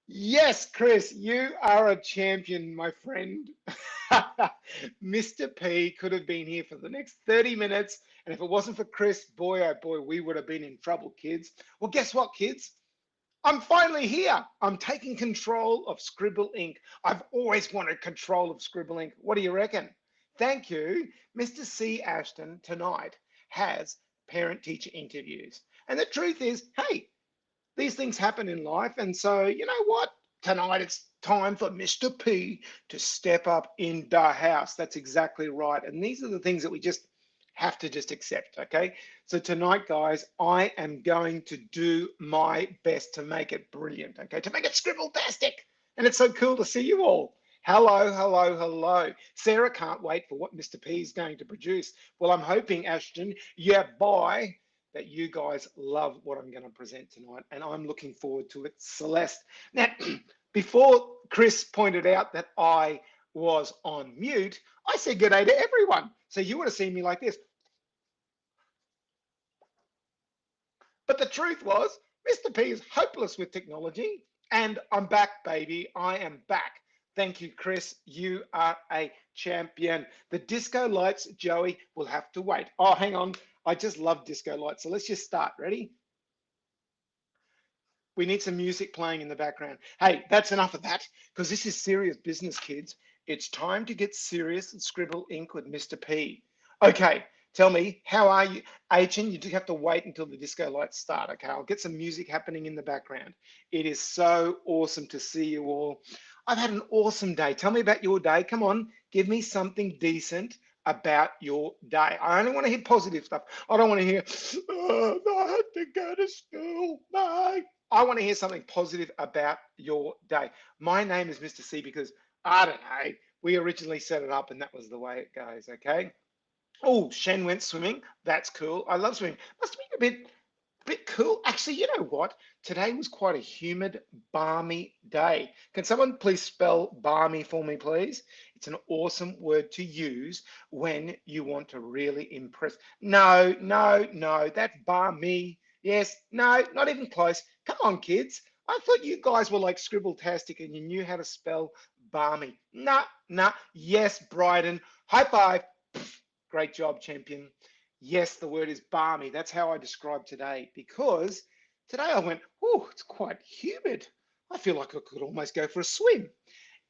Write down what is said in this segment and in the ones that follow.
Yes, Chris, you are a champion, my friend. Mr. P could have been here for the next 30 minutes, and if it wasn't for Chris, boy, oh boy, we would have been in trouble, kids. Well, guess what, kids? I'm finally here. I'm taking control of Scribble Inc. I've always wanted control of Scribble Inc. What do you reckon? Thank you. Mr. C. Ashton tonight has parent teacher interviews. And the truth is, hey, these things happen in life. And so, you know what? Tonight it's time for Mr. P to step up in the house. That's exactly right. And these are the things that we just have to just accept. Okay. So tonight, guys, I am going to do my best to make it brilliant. Okay. To make it scribble-tastic. And it's so cool to see you all. Hello, hello, hello. Sarah can't wait for what Mr. P is going to produce. Well, I'm hoping, Ashton, yeah, bye, that you guys love what I'm going to present tonight, and I'm looking forward to it. Celeste. Now, before Chris pointed out that I was on mute, I said good day to everyone. So you would have seen me like this. But the truth was, Mr. P is hopeless with technology, and I'm back, baby. I am back. Thank you, Chris. You are a champion. The disco lights, Joey, will have to wait. Oh, hang on. I just love disco lights. So let's just start. Ready? We need some music playing in the background. Hey, that's enough of that, because this is serious business, kids. It's time to get serious and scribble ink with Mr. P. Okay, tell me, how are you? Achin, you do have to wait until the disco lights start. Okay, I'll get some music happening in the background. It is so awesome to see you all. I've had an awesome day. Tell me about your day. Come on, give me something decent about your day. I only want to hear positive stuff. I don't want to hear, oh, I had to go to school. No. I want to hear something positive about your day. My name is Mr. C because I don't know. We originally set it up and that was the way it goes. Okay. Oh, Shen went swimming. That's cool. I love swimming. Must have been a bit cool. Actually, you know what? Today was quite a humid, balmy day. Can someone please spell balmy for me, please? It's an awesome word to use when you want to really impress. No, no, no, that's balmy. Yes, no, not even close. Come on, kids. I thought you guys were like scribble-tastic and you knew how to spell balmy. Nah, nah. Yes, Bryden. High five. Great job, champion. Yes, the word is balmy. That's how I describe today because today I went, oh, it's quite humid. I feel like I could almost go for a swim.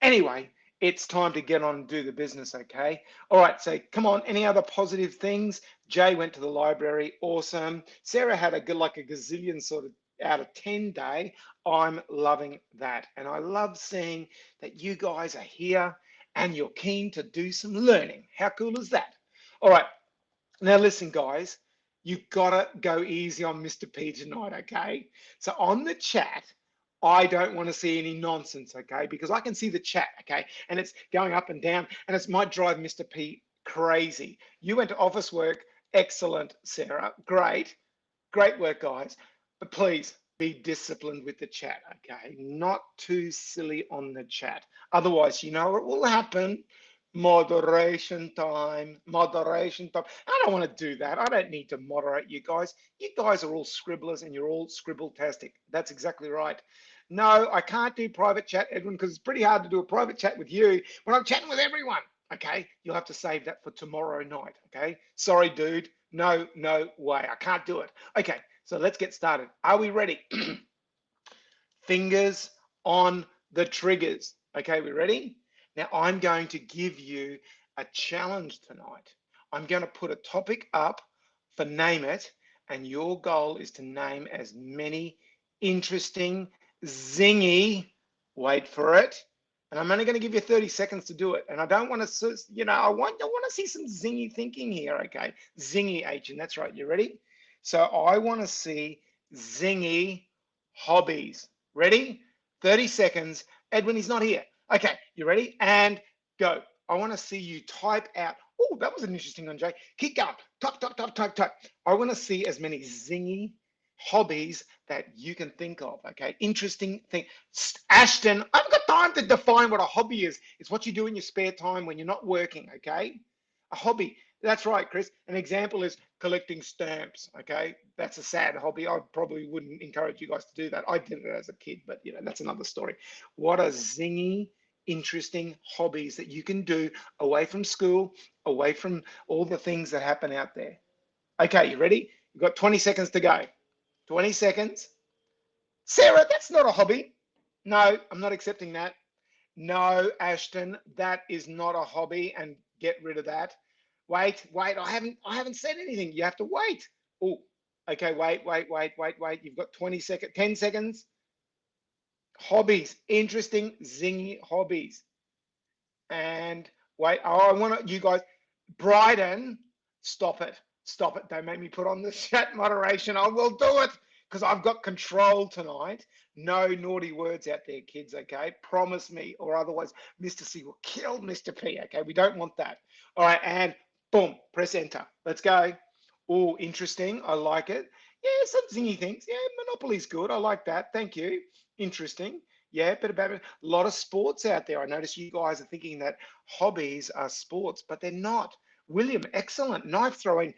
Anyway, it's time to get on and do the business, okay? All right, so come on, any other positive things? Jay went to the library, awesome. Sarah had a good, like a gazillion sort of out of 10 day. I'm loving that. And I love seeing that you guys are here and you're keen to do some learning. How cool is that? All right, now listen, guys, you gotta go easy on Mr. P tonight, okay? So on the chat, I don't want to see any nonsense, okay? Because I can see the chat, okay? And it's going up and down, and it might drive Mr. P crazy. You went to office work, excellent, Sarah, great, great work, guys. But please be disciplined with the chat, okay? Not too silly on the chat. Otherwise, you know what will happen? Moderation time, moderation time. I don't want to do that. I don't need to moderate you guys. You guys are all scribblers and you're all scribble-tastic. That's exactly right. No, I can't do private chat, Edwin, because it's pretty hard to do a private chat with you when I'm chatting with everyone. Okay, you'll have to save that for tomorrow night. Okay, sorry, dude. No, no way. I can't do it. Okay, so let's get started. Are we ready? Fingers on the triggers. Okay, we ready? Now I'm going to give you a challenge tonight. I'm going to put a topic up for Name It, and your goal is to name as many interesting, zingy, wait for it, and I'm only going to give you 30 seconds to do it. And I don't want to, you know, I want to see some zingy thinking here, okay? Zingy, Agent, that's right. You ready? So I want to see zingy hobbies. Ready? 30 seconds. Edwin, he's not here. Okay, you ready? And go. I want to see you type out. Oh, that was an interesting one, Jay. Keep going. Type, type, type, type, type. I want to see as many zingy hobbies that you can think of. Okay, interesting thing. Ashton, I haven't got time to define what a hobby is. It's what you do in your spare time when you're not working. Okay, a hobby. That's right, Chris. An example is collecting stamps. Okay, that's a sad hobby. I probably wouldn't encourage you guys to do that. I did it as a kid, but that's another story. What are zingy, interesting hobbies that you can do away from school, away from all the things that happen out there? Okay, you ready? You've got 20 seconds to go. 20 seconds. Sarah, that's not a hobby. No, I'm not accepting that. No, Ashton, that is not a hobby, and get rid of that. Wait, I haven't said anything. You have to wait. Oh, okay, wait. You've got 20 seconds, 10 seconds. Hobbies, interesting, zingy hobbies. And wait, I want you guys, Bryden, stop it. Stop it. Don't make me put on the chat moderation. I will do it because I've got control tonight. No naughty words out there, kids, okay? Promise me, or otherwise Mr. C will kill Mr. P, okay? We don't want that. All right, and boom, press enter. Let's go. Oh, interesting. I like it. Yeah, some zingy things. Yeah, Monopoly's good. I like that. Thank you. Interesting. Yeah, but about a lot of sports out there. I notice you guys are thinking that hobbies are sports, but they're not. William, excellent. Knife throwing,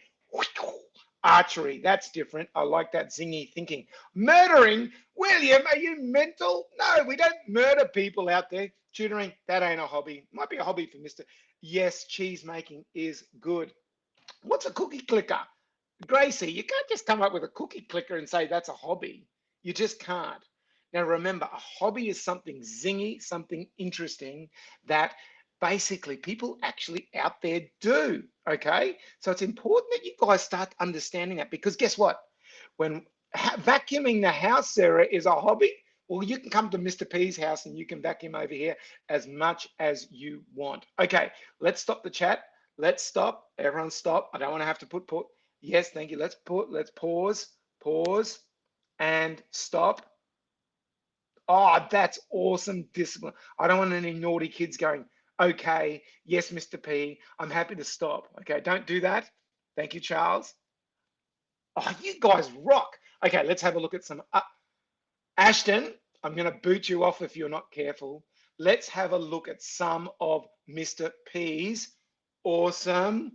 archery. That's different. I like that zingy thinking. Murdering, William, are you mental? No, we don't murder people out there. Tutoring, that ain't a hobby. Might be a hobby for Mr. Yes, cheese making is good. What's a cookie clicker? Gracie, you can't just come up with a cookie clicker and say that's a hobby. You just can't. Now, remember, a hobby is something zingy, something interesting that basically people actually out there do. Okay. So it's important that you guys start understanding that, because guess what? When vacuuming the house, Sarah, is a hobby, well, you can come to Mr. P's house and you can vacuum over here as much as you want. Okay. Let's stop the chat. Let's stop. Everyone stop. I don't want to have to put. Yes, thank you. Let's pause, and stop. Oh, that's awesome discipline. I don't want any naughty kids going, okay, yes, Mr. P, I'm happy to stop. Okay, don't do that. Thank you, Charles. Oh, you guys rock. Okay, let's have a look at some. Ashton, I'm going to boot you off if you're not careful. Let's have a look at some of Mr. P's awesome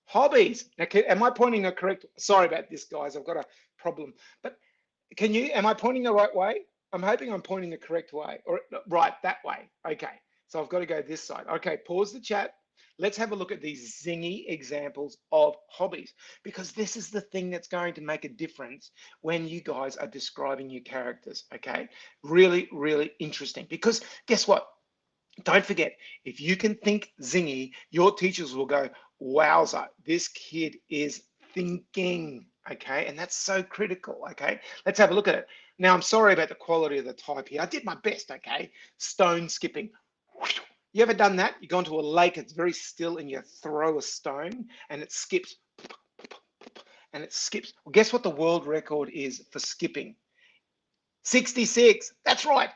hobbies. Now, am I pointing the correct? Sorry about this, guys. I've got a problem. But am I pointing the right way? I'm hoping I'm pointing the correct way, or right, that way. Okay, so I've got to go this side. Okay, pause the chat. Let's have a look at these zingy examples of hobbies, because this is the thing that's going to make a difference when you guys are describing your characters, okay? Really, really interesting, because guess what? Don't forget, if you can think zingy, your teachers will go, wowza, this kid is thinking, okay? And that's so critical, okay? Let's have a look at it. Now, I'm sorry about the quality of the type here. I did my best, okay? Stone skipping. You ever done that? You go into a lake, it's very still, and you throw a stone and it skips, and it skips. Well, guess what the world record is for skipping? 66. That's right.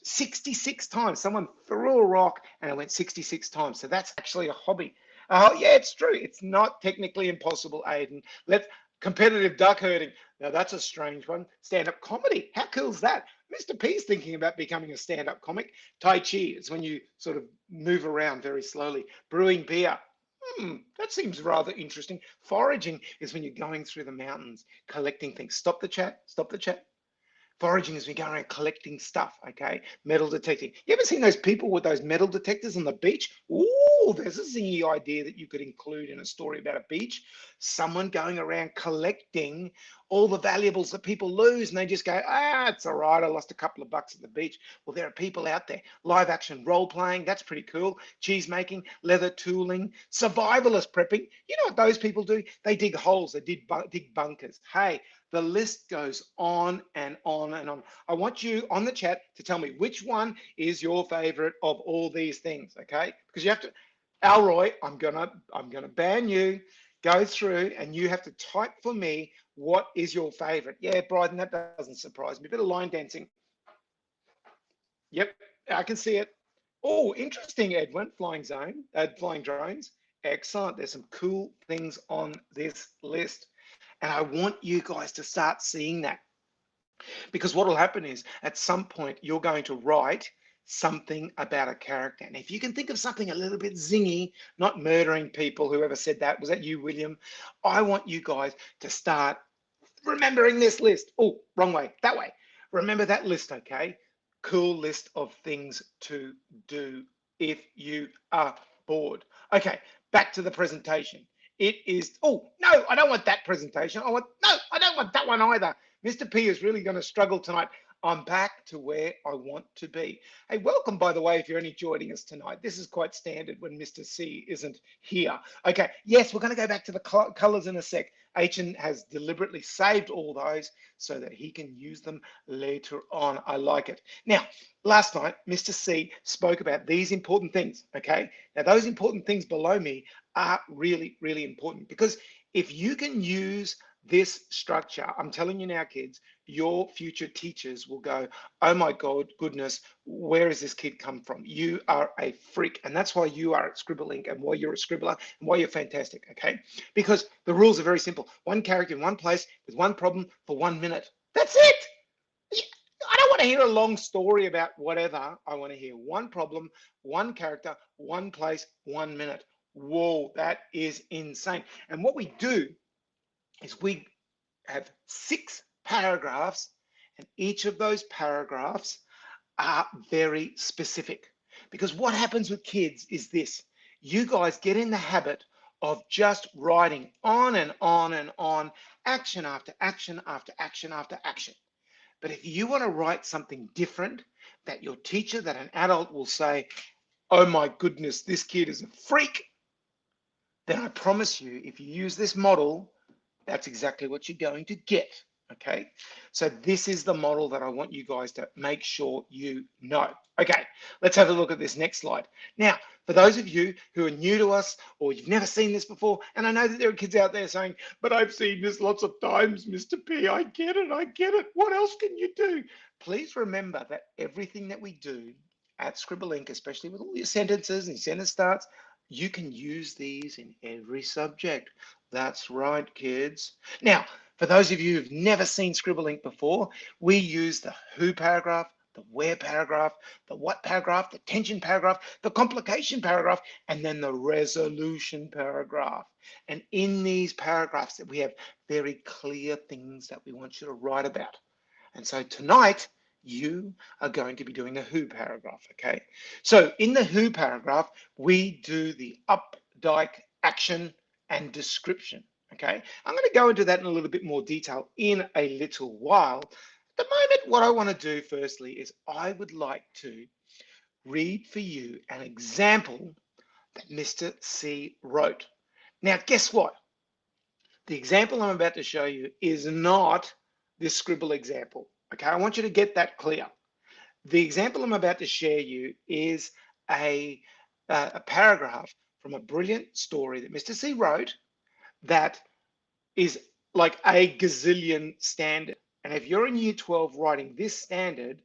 66 times. Someone threw a rock and it went 66 times. So that's actually a hobby. Oh, yeah, it's true. It's not technically impossible, Aiden. Let's competitive duck herding. Now that's a strange one. Stand-up comedy. How cool is that? Mr. P's thinking about becoming a stand-up comic. Tai Chi is when you sort of move around very slowly. Brewing beer. That seems rather interesting. Foraging is when you're going through the mountains, collecting things. Stop the chat. Stop the chat. Foraging is we go around collecting stuff, okay? Metal detecting. You ever seen those people with those metal detectors on the beach? Ooh, there's a zingy idea that you could include in a story about a beach. Someone going around collecting all the valuables that people lose, and they just go, it's all right, I lost a couple of bucks at the beach. Well, there are people out there. Live action role playing, that's pretty cool. Cheese making, leather tooling, survivalist prepping. You know what those people do? They dig holes, they dig bunkers. Hey, the list goes on and on and on. I want you on the chat to tell me which one is your favorite of all these things, okay? Because you have to, Alroy, I'm gonna ban you. Go through and you have to type for me what is your favorite. Yeah, Bryden, that doesn't surprise me. A bit of line dancing. Yep, I can see it. Oh, interesting, Edwin. Flying drones. Excellent. There's some cool things on this list. And I want you guys to start seeing that, because what will happen is at some point you're going to write something about a character. And if you can think of something a little bit zingy, not murdering people, whoever said that, was that you, William? I want you guys to start remembering this list. Oh, wrong way, that way. Remember that list, okay? Cool list of things to do if you are bored. Okay, back to the presentation. It is, oh, no, I don't want that presentation. No, I don't want that one either. Mr. P is really going to struggle tonight. I'm back to where I want to be. Hey, welcome, by the way, if you're only joining us tonight. This is quite standard when Mr. C isn't here. Okay, yes, we're going to go back to the colors in a sec. Achan has deliberately saved all those so that he can use them later on. I like it. Now, last night, Mr. C spoke about these important things, okay? Now, those important things below me are really, really important because if you can use this structure, I'm telling you now, kids, your future teachers will go, oh my God, goodness, where has this kid come from? You are a freak. And that's why you are at Scribble Inc. and why you're a scribbler and why you're fantastic, okay? Because the rules are very simple. One character in one place with one problem for 1 minute. That's it. I don't want to hear a long story about whatever. I want to hear one problem, one character, one place, 1 minute. Whoa, that is insane. And what we do is we have 6 paragraphs, and each of those paragraphs are very specific. Because what happens with kids is this: you guys get in the habit of just writing on and on and on, action after action after action after action. But if you want to write something different that your teacher, that an adult will say, oh my goodness, this kid is a freak, then I promise you, if you use this model, that's exactly what you're going to get, okay? So this is the model that I want you guys to make sure you know. Okay, let's have a look at this next slide. Now, for those of you who are new to us or you've never seen this before, and I know that there are kids out there saying, but I've seen this lots of times, Mr. P, I get it, I get it. What else can you do? Please remember that everything that we do at Scribble Inc., especially with all your sentences and sentence starts, you can use these in every subject. That's right, kids. Now, for those of you who've never seen Scribble Ink before, we use the who paragraph, the where paragraph, the what paragraph, the tension paragraph, the complication paragraph, and then the resolution paragraph. And in these paragraphs, we have very clear things that we want you to write about. And so tonight, you are going to be doing the who paragraph, okay? So in the who paragraph, we do the updike action and description, okay? I'm going to go into that in a little bit more detail in a little while. At the moment, what I want to do firstly is I would like to read for you an example that Mr. C wrote. Now, guess what? The example I'm about to show you is not this scribble example, okay? I want you to get that clear. The example I'm about to share you is a paragraph from a brilliant story that Mr. C wrote that is like a gazillion standard. And if you're in year 12 writing this standard,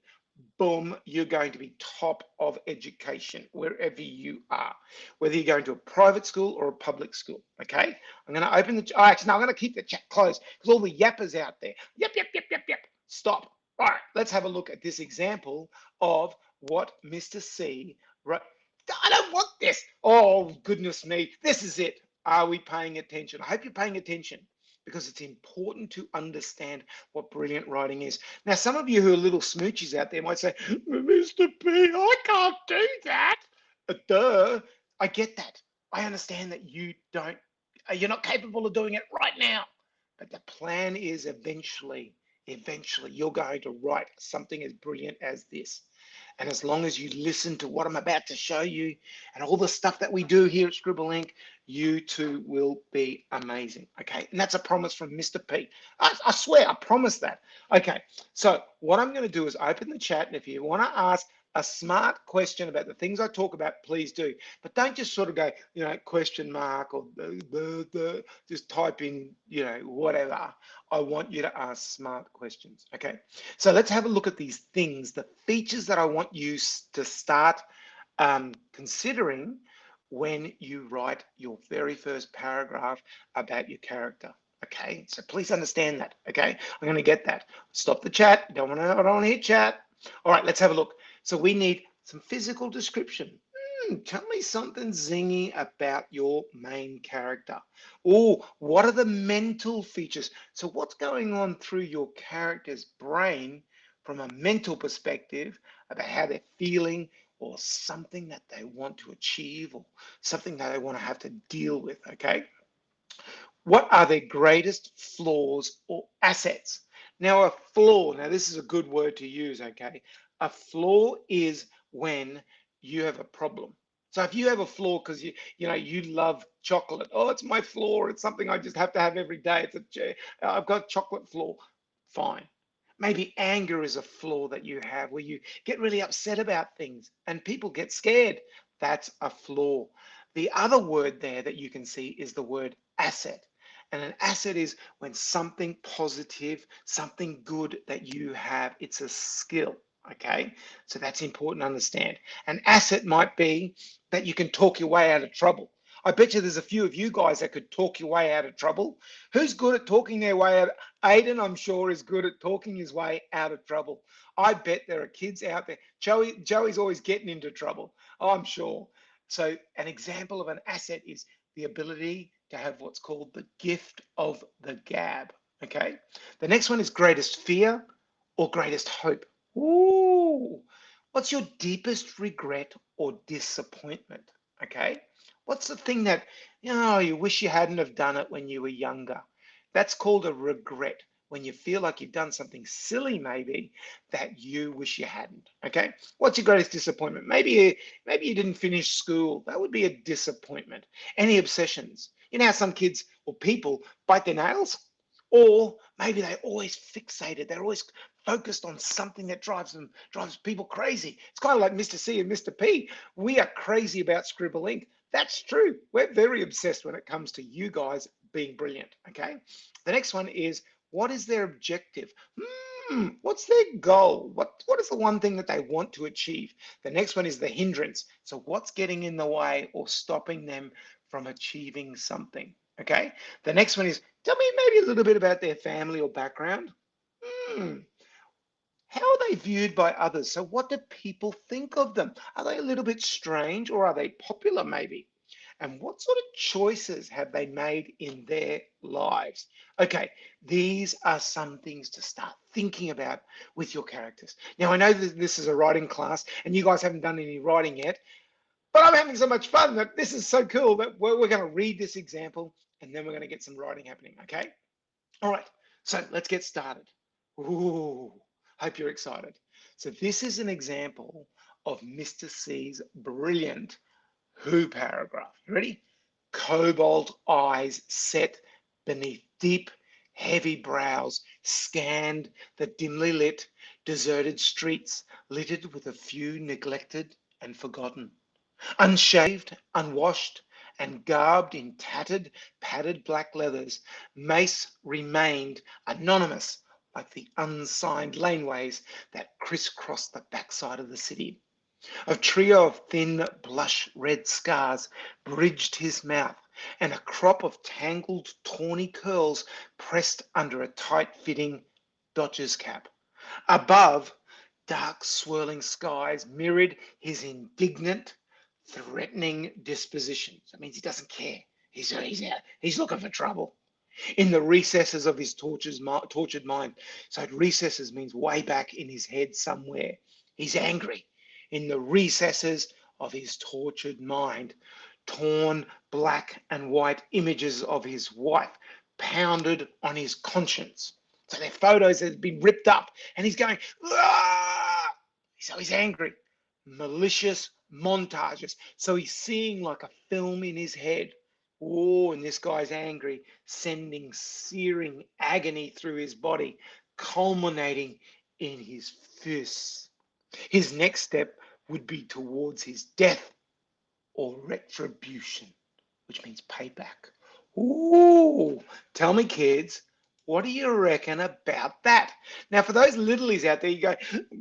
boom, you're going to be top of education wherever you are, whether you're going to a private school or a public school, okay? I'm going to open the, oh, actually, no, I'm going to keep the chat closed because all the yappers out there, yep, yep, yep, yep, yep, stop. All right, let's have a look at this example of what Mr. C wrote. I don't want this. Oh, goodness me, this is it. Are we paying attention? I hope you're paying attention because it's important to understand what brilliant writing is. Now, some of you who are little smoochies out there might say, Mr. P, I can't do that. Duh, I get that. I understand that you're not capable of doing it right now. But the plan is eventually you're going to write something as brilliant as this. And as long as you listen to what I'm about to show you and all the stuff that we do here at Scribble Inc., you too will be amazing. Okay. And that's a promise from Mr. P. I swear, I promise that. Okay. So what I'm going to do is open the chat. And if you want to ask a smart question about the things I talk about, please do. But don't just sort of go, question mark or just type in, whatever. I want you to ask smart questions. Okay. So let's have a look at these things, the features that I want you to start considering when you write your very first paragraph about your character. Okay, so please understand that. Okay, I'm going to get that. Stop the chat. I don't want to hit chat. All right, let's have a look. So we need Some physical description. Tell me something zingy about your main character. Oh, what are the mental features? So what's going on through your character's brain from a mental perspective about how they're feeling or something that they want to achieve or something that they want to have to deal with, okay? What are their greatest flaws or assets? Now, a flaw, now this is a good word to use, okay? A flaw is when you have a problem. So if you have a flaw because you love chocolate, oh, it's my flaw, it's something I just have to have every day. I've got chocolate flaw. Fine. Maybe anger is a flaw that you have where you get really upset about things and people get scared. That's a flaw. The other word there that you can see is the word asset. And an asset is when something positive, something good that you have, it's a skill. Okay, so that's important to understand. An asset might be that you can talk your way out of trouble. I bet you there's a few of you guys that could talk your way out of trouble. Who's good at talking their way out? Aiden, I'm sure, is good at talking his way out of trouble. I bet there are kids out there. Joey's always getting into trouble, I'm sure. So an example of an asset is the ability to have what's called the gift of the gab. Okay. The next one is greatest fear or greatest hope. Ooh. What's your deepest regret or disappointment? Okay. What's the thing that you wish you hadn't have done it when you were younger? That's called a regret. When you feel like you've done something silly, maybe that you wish you hadn't. Okay. What's your greatest disappointment? Maybe you didn't finish school. That would be a disappointment. Any obsessions? You know how some kids or people bite their nails? Or maybe they're always fixated. They're always focused on something that drives people crazy. It's kind of like Mr. C and Mr. P. We are crazy about Scribble Ink. That's true. We're very obsessed when it comes to you guys being brilliant. Okay. The next one is, what is their objective? What's their goal? What is the one thing that they want to achieve? The next one is the hindrance. So what's getting in the way or stopping them from achieving something? Okay. The next one is, tell me maybe a little bit about their family or background. Hmm. How are they viewed by others? So what do people think of them? Are they a little bit strange or are they popular maybe? And what sort of choices have they made in their lives? Okay, these are some things to start thinking about with your characters. Now, I know that this is a writing class and you guys haven't done any writing yet, but I'm having so much fun that this is so cool that we're going to read this example and then we're going to get some writing happening, okay? All right, so let's get started. Ooh, hope you're excited. So this is an example of Mr. C's brilliant who paragraph. You ready? Cobalt eyes set beneath deep, heavy brows scanned the dimly lit, deserted streets littered with a few neglected and forgotten. Unshaved, unwashed, and garbed in tattered, padded black leathers, Mace remained anonymous like the unsigned laneways that crisscross the backside of the city. A trio of thin, blush red scars bridged his mouth, and a crop of tangled, tawny curls pressed under a tight fitting Dodger's cap. Above, dark, swirling skies mirrored his indignant, threatening disposition. That means he doesn't care. He's looking for trouble. In the recesses of his tortured mind. So recesses means way back in his head somewhere. He's angry. In the recesses of his tortured mind, torn black and white images of his wife pounded on his conscience. So their photos have been ripped up and he's going, "Ah!" So he's angry. Malicious montages. So he's seeing like a film in his head. Oh, and this guy's angry, sending searing agony through his body, culminating in his fists. His next step would be towards his death or retribution, which means payback. Ooh, tell me, kids, what do you reckon about that? Now, for those littlies out there, you go,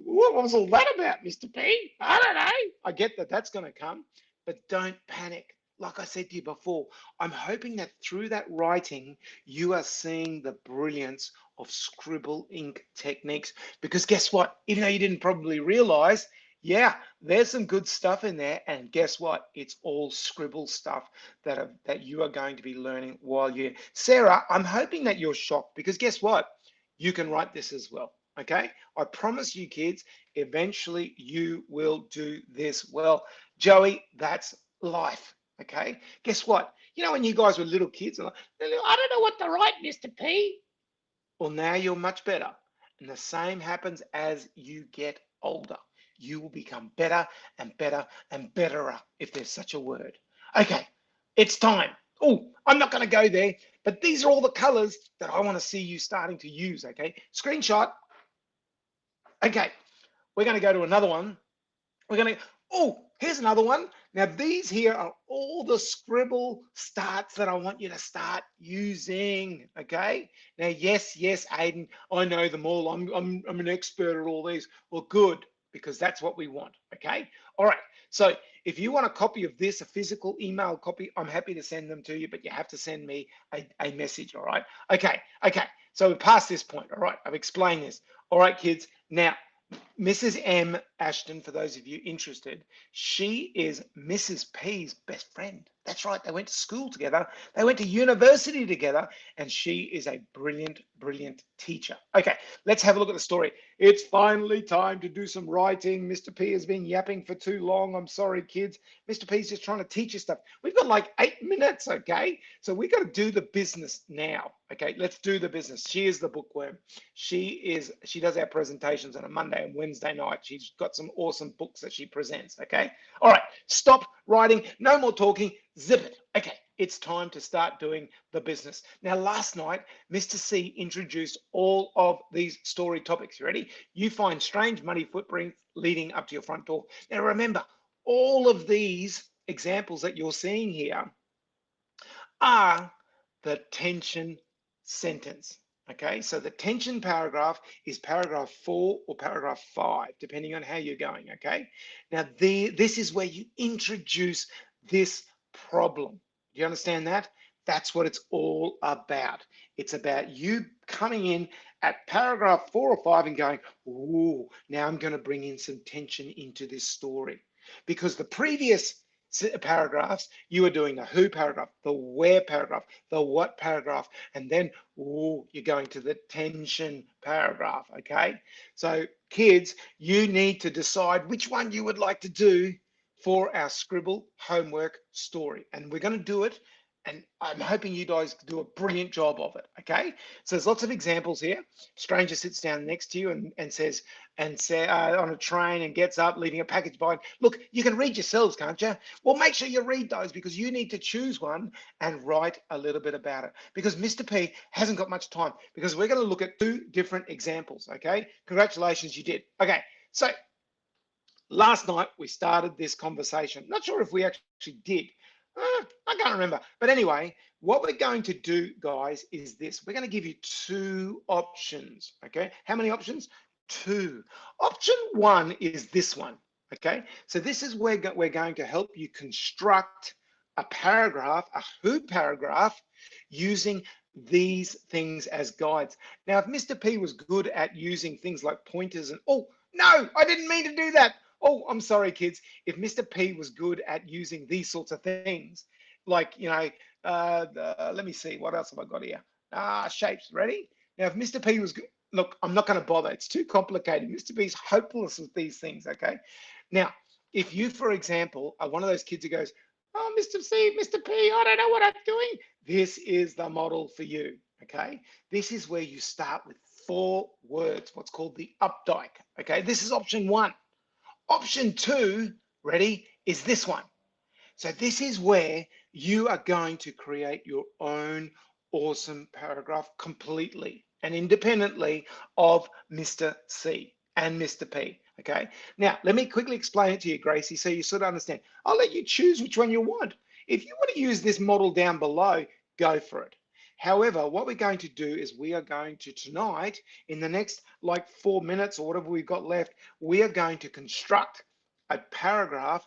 what was all that about, Mr. P? I don't know. I get that that's going to come, but don't panic. Like I said to you before, I'm hoping that through that writing, you are seeing the brilliance of Scribble Ink techniques. Because guess what? Even though you didn't probably realize, Yeah, there's some good stuff in there, and guess what? It's all scribble stuff that you are going to be learning while you're. Sarah, I'm hoping that you're shocked because guess what? You can write this as well. Okay, I promise you, kids, eventually you will do this well. Joey, that's life. Okay, guess what? You know when you guys were little kids, and like, I don't know what to write, Mr. P. Well, now you're much better. And the same happens as you get older. You will become better and better and betterer, if there's such a word. Okay, it's time. Oh, I'm not going to go there, but these are all the colors that I want to see you starting to use. Okay, screenshot. Okay, we're going to go to another one. We're going to, oh, here's another one. Now, these here are all the scribble starts that I want you to start using, okay? Now, yes, Aiden, I know them all. I'm an expert at all these. Well, good, because that's what we want, okay? All right, so if you want a copy of this, a physical email copy, I'm happy to send them to you, but you have to send me a message, all right? Okay, so we're past this point, all right? I've explained this. All right, kids, now, Mrs. M. Ashton, for those of you interested, she is Mrs. P's best friend. That's right. They went to school together. They went to university together, and she is a brilliant, brilliant teacher. Okay, let's have a look at the story. It's finally time to do some writing. Mr. P has been yapping for too long. I'm sorry, kids. Mr. P's just trying to teach you stuff. We've got like 8 minutes, okay? So we got to do the business now. Okay, let's do the business. She is the bookworm. She does our presentations on a Monday and Wednesday night. She's got some awesome books that she presents. Okay. All right. Stop writing. No more talking. Zip it. Okay. It's time to start doing the business. Now, last night, Mr. C introduced all of these story topics. You ready? You find strange money footprints leading up to your front door. Now, remember, all of these examples that you're seeing here are the tension sentence. Okay, so the tension paragraph is paragraph 4 or paragraph 5, depending on how you're going. Okay, now this is where you introduce this problem. Do you understand that? That's what it's all about. It's about you coming in at paragraph 4 or 5 and going, ooh, now I'm going to bring in some tension into this story. Because the previous paragraphs, you are doing the who paragraph, the where paragraph, the what paragraph, and then ooh, you're going to the tension paragraph. Okay, so kids, you need to decide which one you would like to do for our scribble homework story, and we're going to do it, and I'm hoping you guys do a brilliant job of it. Okay, so there's lots of examples here. Stranger sits down next to you and says, on a train and gets up, leaving a package behind. Look, you can read yourselves, can't you? Well, make sure you read those because you need to choose one and write a little bit about it because Mr. P hasn't got much time because we're going to look at 2 different examples. Okay, congratulations, you did. Okay, so last night we started this conversation. Not sure if we actually did. I can't remember. But anyway, what we're going to do, guys, is this. We're going to give you 2 options. Okay, how many options? 2. Option 1 is this one. Okay, so this is where we're going to help you construct a paragraph, a who paragraph, using these things as guides. Now, if Mr. P was good at using things like pointers and, oh, no, I didn't mean to do that. Oh, I'm sorry, kids. If Mr. P was good at using these sorts of things, like, let me see, what else have I got here? Shapes, ready? Now, if Mr. P was good, look, I'm not going to bother. It's too complicated. Mr. P's hopeless with these things, okay? Now, if you, for example, are one of those kids who goes, oh, Mr. C, Mr. P, I don't know what I'm doing. This is the model for you, okay? This is where you start with 4 words, what's called the updike, okay? This is option 1. Option 2, ready, is this one. So this is where you are going to create your own awesome paragraph completely and independently of Mr. C and Mr. P. Okay. Now, let me quickly explain it to you, Gracie, so you sort of understand. I'll let you choose which one you want. If you want to use this model down below, go for it. However, what we're going to do is we are going to tonight, in the next like 4 minutes or whatever we've got left, we are going to construct a paragraph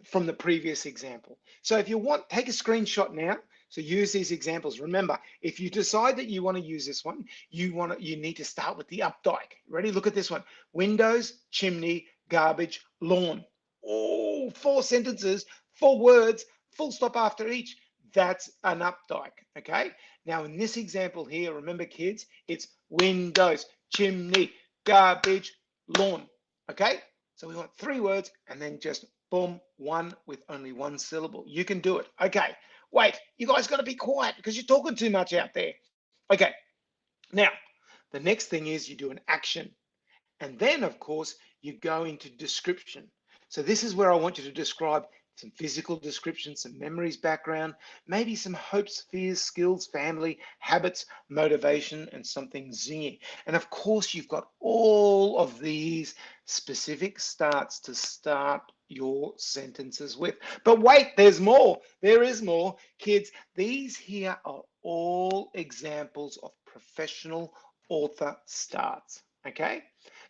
from the previous example. So if you want, take a screenshot now. So use these examples. Remember, if you decide that you want to use this one, you need to start with the updike. Ready? Look at this one. Windows, chimney, garbage, lawn. Oh, 4 sentences, 4 words, full stop after each. That's an updike, okay? Now, in this example here, remember kids, it's windows, chimney, garbage, lawn, okay? So we want 3 words and then just boom, one with only 1 syllable. You can do it. Okay, wait, you guys got to be quiet because you're talking too much out there. Okay, now, the next thing is you do an action. And then, of course, you go into description. So this is where I want you to describe some physical description, some memories, background, maybe some hopes, fears, skills, family, habits, motivation, and something zingy. And of course, you've got all of these specific starts to start your sentences with. But wait, there's more. There is more. Kids, these here are all examples of professional author starts. Okay?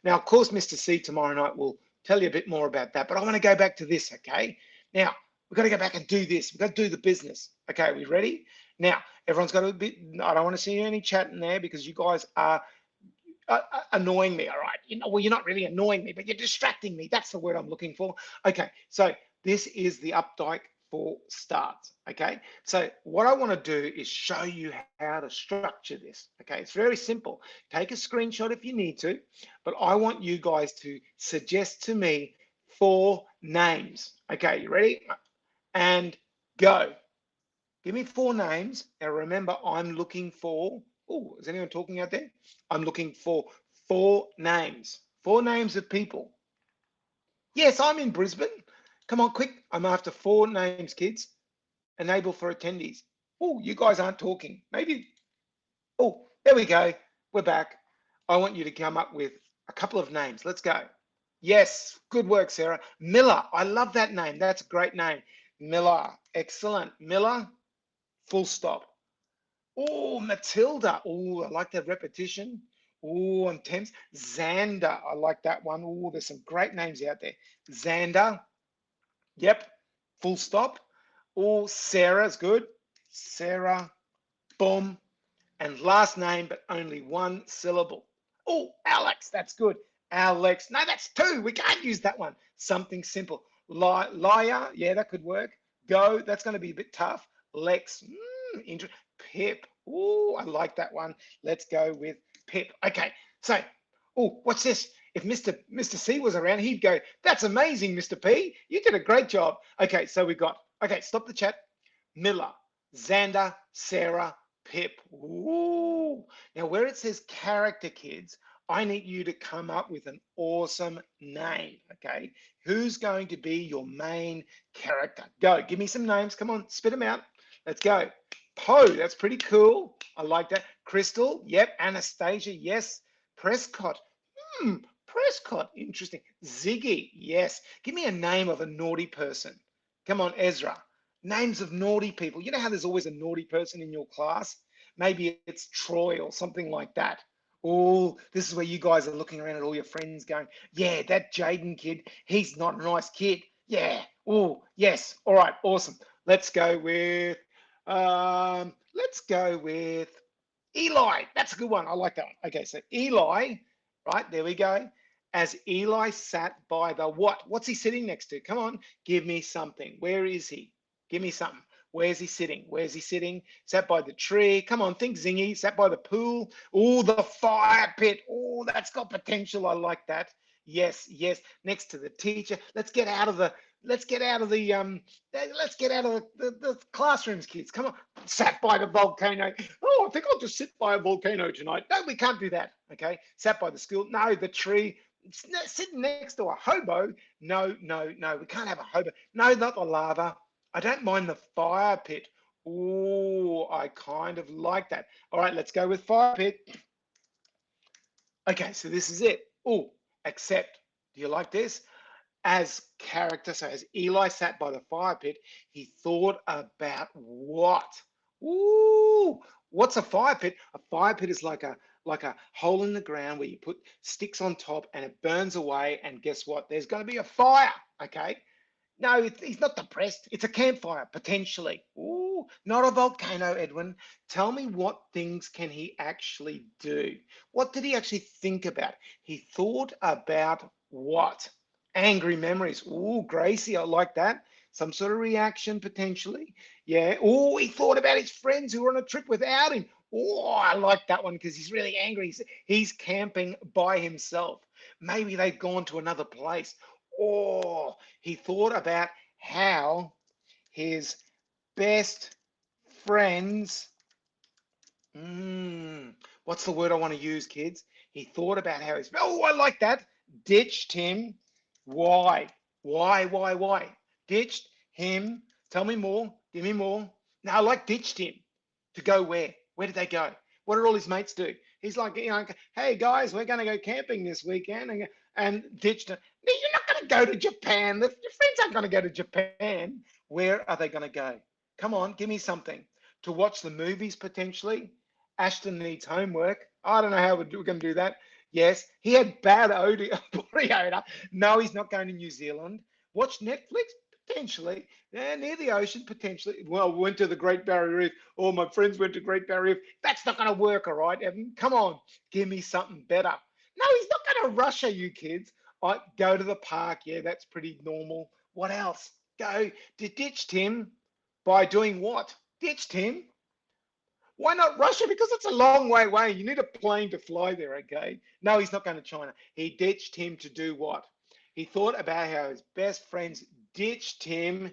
Now, of course, Mr. C tomorrow night will tell you a bit more about that, but I want to go back to this, okay? Now, we've got to go back and do this. We've got to do the business. Okay, are we ready? Now, everyone's got a bit, I don't want to see any chat in there because you guys are annoying me, all right? You know, well, you're not really annoying me, but you're distracting me. That's the word I'm looking for. Okay, so this is the updike for starts, okay? So what I want to do is show you how to structure this, okay? It's very simple. Take a screenshot if you need to, but I want you guys to suggest to me 4 names. Okay, you ready? And go. Give me 4 names. Now remember, I'm looking for, oh, is anyone talking out there? I'm looking for 4 names. 4 names of people. Yes, I'm in Brisbane. Come on, quick. I'm after 4 names, kids. Enable for attendees. Oh, you guys aren't talking. Maybe, oh, there we go. We're back. I want you to come up with a couple of names. Let's go. Yes, good work, Sarah. Miller, I love that name. That's a great name. Miller, excellent. Miller, full stop. Oh, Matilda. Oh, I like that repetition. Oh, I'm tense. Xander. I like that one. Oh, there's some great names out there. Xander. Yep. Full stop. Oh, Sarah's good. Sarah. Boom. And last name, but only 1 syllable. Oh, Alex. That's good. Alex. No, that's 2. We can't use that one. Something simple. Liar. Yeah, that could work. Go. That's going to be a bit tough. Lex. Pip. Oh, I like that one. Let's go with Pip. Okay, so, oh, what's this? If Mr. C was around, he'd go, that's amazing, Mr. P. You did a great job. Okay, so we got, okay, stop the chat. Miller, Xander, Sarah, Pip. Ooh. Now, where it says character, kids, I need you to come up with an awesome name, okay? Who's going to be your main character? Go, give me some names. Come on, spit them out. Let's go. Poe, that's pretty cool. I like that. Crystal, yep. Anastasia, yes. Prescott, Prescott, interesting. Ziggy, yes. Give me a name of a naughty person. Come on, Ezra. Names of naughty people. You know how there's always a naughty person in your class? Maybe it's Troy or something like that. Oh, this is where you guys are looking around at all your friends going, yeah, that Jaden kid, he's not a nice kid. Yeah. Oh, yes. All right, awesome. Let's go with Eli. That's a good one. I like that one. Okay, so Eli, right, there we go. As Eli sat by the what? What's he sitting next to? Come on, give me something. Where is he? Give me something. Where's he sitting? Where's he sitting? Sat by the tree. Come on, think zingy. Sat by the pool. Oh, the fire pit. Oh, that's got potential. I like that. Yes, yes. Next to the teacher. Let's get out of the classrooms, kids. Come on. Sat by the volcano. Oh, I think I'll just sit by a volcano tonight. No, we can't do that. Okay. Sat by the school. No, the tree. Sitting next to a hobo. No, no, no. We can't have a hobo. No, not the lava. I don't mind the fire pit. Oh, I kind of like that. All right, let's go with fire pit. Okay, so this is it. Oh, accept. Do you like this? As character, so as Eli sat by the fire pit, he thought about what? Ooh, what's a fire pit? A fire pit is like a hole in the ground where you put sticks on top and it burns away. And guess what? There's going to be a fire. Okay. No, he's not depressed. It's a campfire, potentially. Ooh, not a volcano, Edwin. Tell me what things can he actually do? What did he actually think about? He thought about what? Angry memories. Ooh, Gracie, I like that. Some sort of reaction potentially. Yeah. Oh, he thought about his friends who were on a trip without him. Oh, I like that one because he's really angry. He's camping by himself. Maybe they've gone to another place. Oh, he thought about how his best friends. What's the word I want to use, kids? He thought about how he's. Oh, I like that. Ditched him. Why? Why? Ditched him. Tell me more. Give me more. No, I like ditched him. To go where? Where did they go? What did all his mates do? He's like, hey guys, we're going to go camping this weekend, and ditched him. No, you're not going to go to Japan. Your friends aren't going to go to Japan. Where are they going to go? Come on, give me something. To watch the movies potentially. Ashton needs homework. I don't know how we're going to do that. Yes, he had bad body odor. No, he's not going to New Zealand. Watch Netflix potentially. Yeah, near the ocean potentially. Well, went to the Great Barrier Reef. All my friends went to Great Barrier Reef. That's not going to work, all right, Evan. Come on, give me something better. No, he's not going to Russia, you kids. I go to the park. Yeah, that's pretty normal. What else? Go to ditched him by doing what? Ditched him. Why not Russia? Because it's a long way away. You need a plane to fly there, okay? No, he's not going to China. He ditched him to do what? He thought about how his best friends ditched him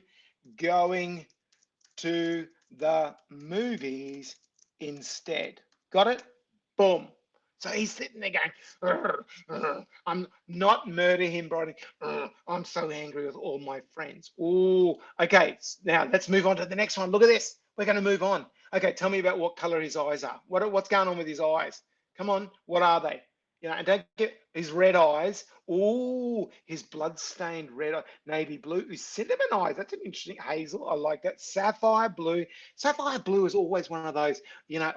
going to the movies instead. Got it? Boom. So he's sitting there going, "Urgh, urgh. I'm not murder him, Brody. I'm so angry with all my friends. Oh, okay. Now let's move on to the next one. Look at this. We're going to move on. Okay, tell me about what color his eyes are. What's going on with his eyes? Come on, what are they? And don't get his red eyes. Oh, his blood-stained red eye, navy blue, his cinnamon eyes. That's an interesting hazel. I like that. Sapphire blue. Sapphire blue is always one of those,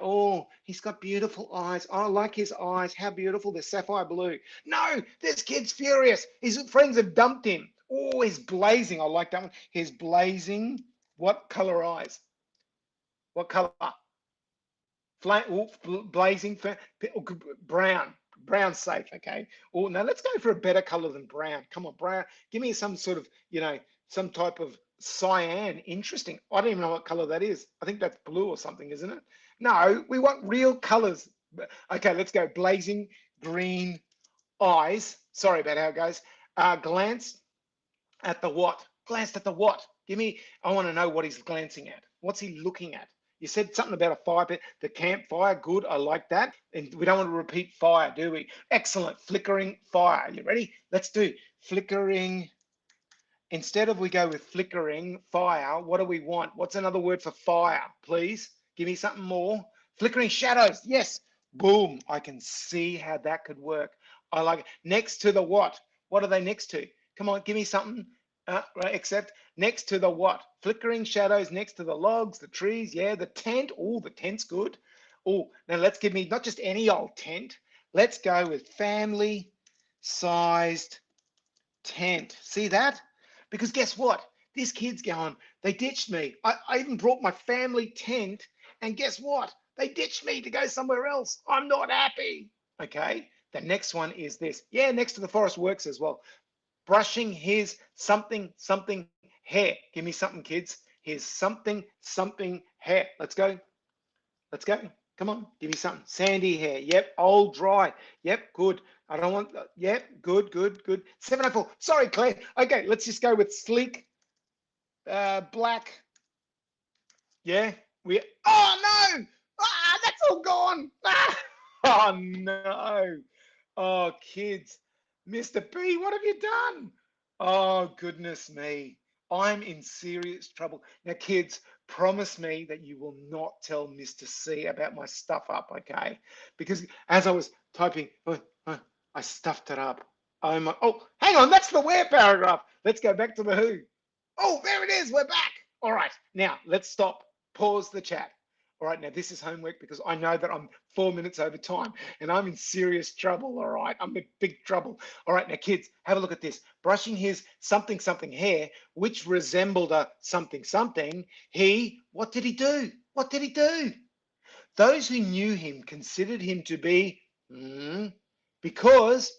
oh, he's got beautiful eyes. I like his eyes. How beautiful. They're sapphire blue. No, this kid's furious. His friends have dumped him. Oh, he's blazing. I like that one. His blazing. What color eyes? What color? Blazing, brown. Brown's safe, okay? Oh, now let's go for a better color than brown. Come on, brown. Give me some sort of, some type of cyan. Interesting. I don't even know what color that is. I think that's blue or something, isn't it? No, we want real colors. Okay, let's go. Blazing green eyes. Sorry about how it goes. Glance at the what? Glanced at the what? I want to know what he's glancing at. What's he looking at? You said something about a fire pit, the campfire. Good, I like that. And we don't want to repeat fire, do we? Excellent. Flickering fire. You ready? Let's do flickering. Instead of we go with flickering fire, what do we want? What's another word for fire, please? Give me something more. Flickering shadows. Yes. Boom. I can see how that could work. I like it. Next to the what? What are they next to? Come on, give me something. Right, except next to the what? Flickering shadows next to the logs, the trees. Yeah, the tent. Oh, the tent's good. Oh, now let's give me not just any old tent. Let's go with family sized tent. See that? Because guess what? This kid's going, they ditched me. I even brought my family tent. And guess what? They ditched me to go somewhere else. I'm not happy. Okay. The next one is this. Yeah, next to the forest works as well. Brushing his something hair. Give me something, kids. His something hair. Let's go. Let's go. Come on, give me something. Sandy hair. Yep. Old dry. Yep. Good. I don't want. Yep. Good. 704. Sorry, Claire. Okay, let's just go with sleek, black. Yeah. Oh no! That's all gone. Oh no! Oh, kids. Mr. P, what have you done? Oh, goodness me. I'm in serious trouble. Now, kids, promise me that you will not tell Mr. C about my stuff up, okay? Because as I was typing, I stuffed it up. Oh, hang on, that's the where paragraph. Let's go back to the who. Oh, there it is. We're back. All right. Now, let's stop. Pause the chat. All right, now this is homework because I know that I'm 4 minutes over time and I'm in serious trouble. All right, I'm in big trouble. All right, now kids, have a look at this. Brushing his something hair, which resembled a something. What did he do? What did he do? Those who knew him considered him to be because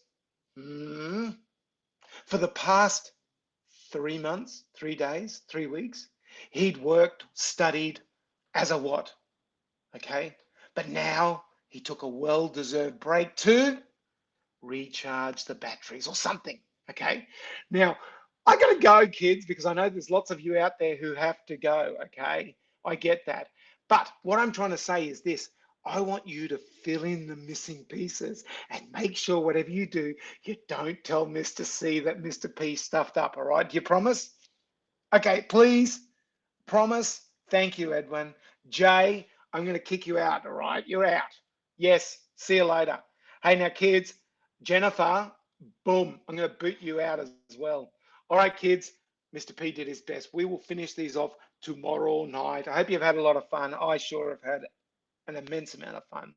For the past 3 months, 3 days, 3 weeks, he'd worked, studied as a what? Okay. But now he took a well-deserved break to recharge the batteries or something. Okay. Now, I got to go, kids, because I know there's lots of you out there who have to go. Okay. I get that. But what I'm trying to say is this. I want you to fill in the missing pieces and make sure whatever you do, you don't tell Mr. C that Mr. P stuffed up. All right. Do you promise? Okay. Please promise. Thank you, Edwin. Jay, I'm going to kick you out. All right. You're out. Yes. See you later. Hey, now, kids, Jennifer, boom, I'm going to boot you out as well. All right, kids, Mr. P did his best. We will finish these off tomorrow night. I hope you've had a lot of fun. I sure have had an immense amount of fun.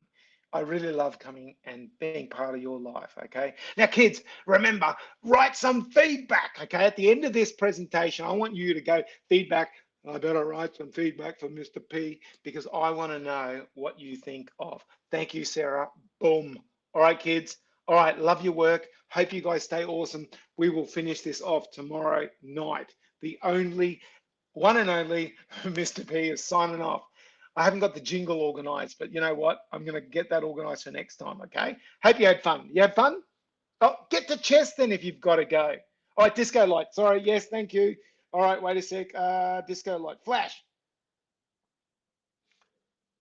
I really love coming and being part of your life. Okay. Now, kids, remember, write some feedback. Okay. At the end of this presentation, I want you to go feedback. I better write some feedback for Mr. P because I want to know what you think of. Thank you, Sarah. Boom. All right, kids. All right. Love your work. Hope you guys stay awesome. We will finish this off tomorrow night. The only one and only Mr. P is signing off. I haven't got the jingle organized, but you know what? I'm going to get that organized for next time. Okay. Hope you had fun. You had fun? Oh, get to chess then if you've got to go. All right. Disco light. Sorry. Yes. Thank you. All right. Wait a sec. Disco light. Flash.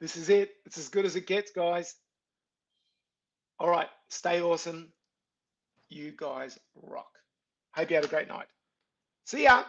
This is it. It's as good as it gets, guys. All right. Stay awesome. You guys rock. Hope you had a great night. See ya.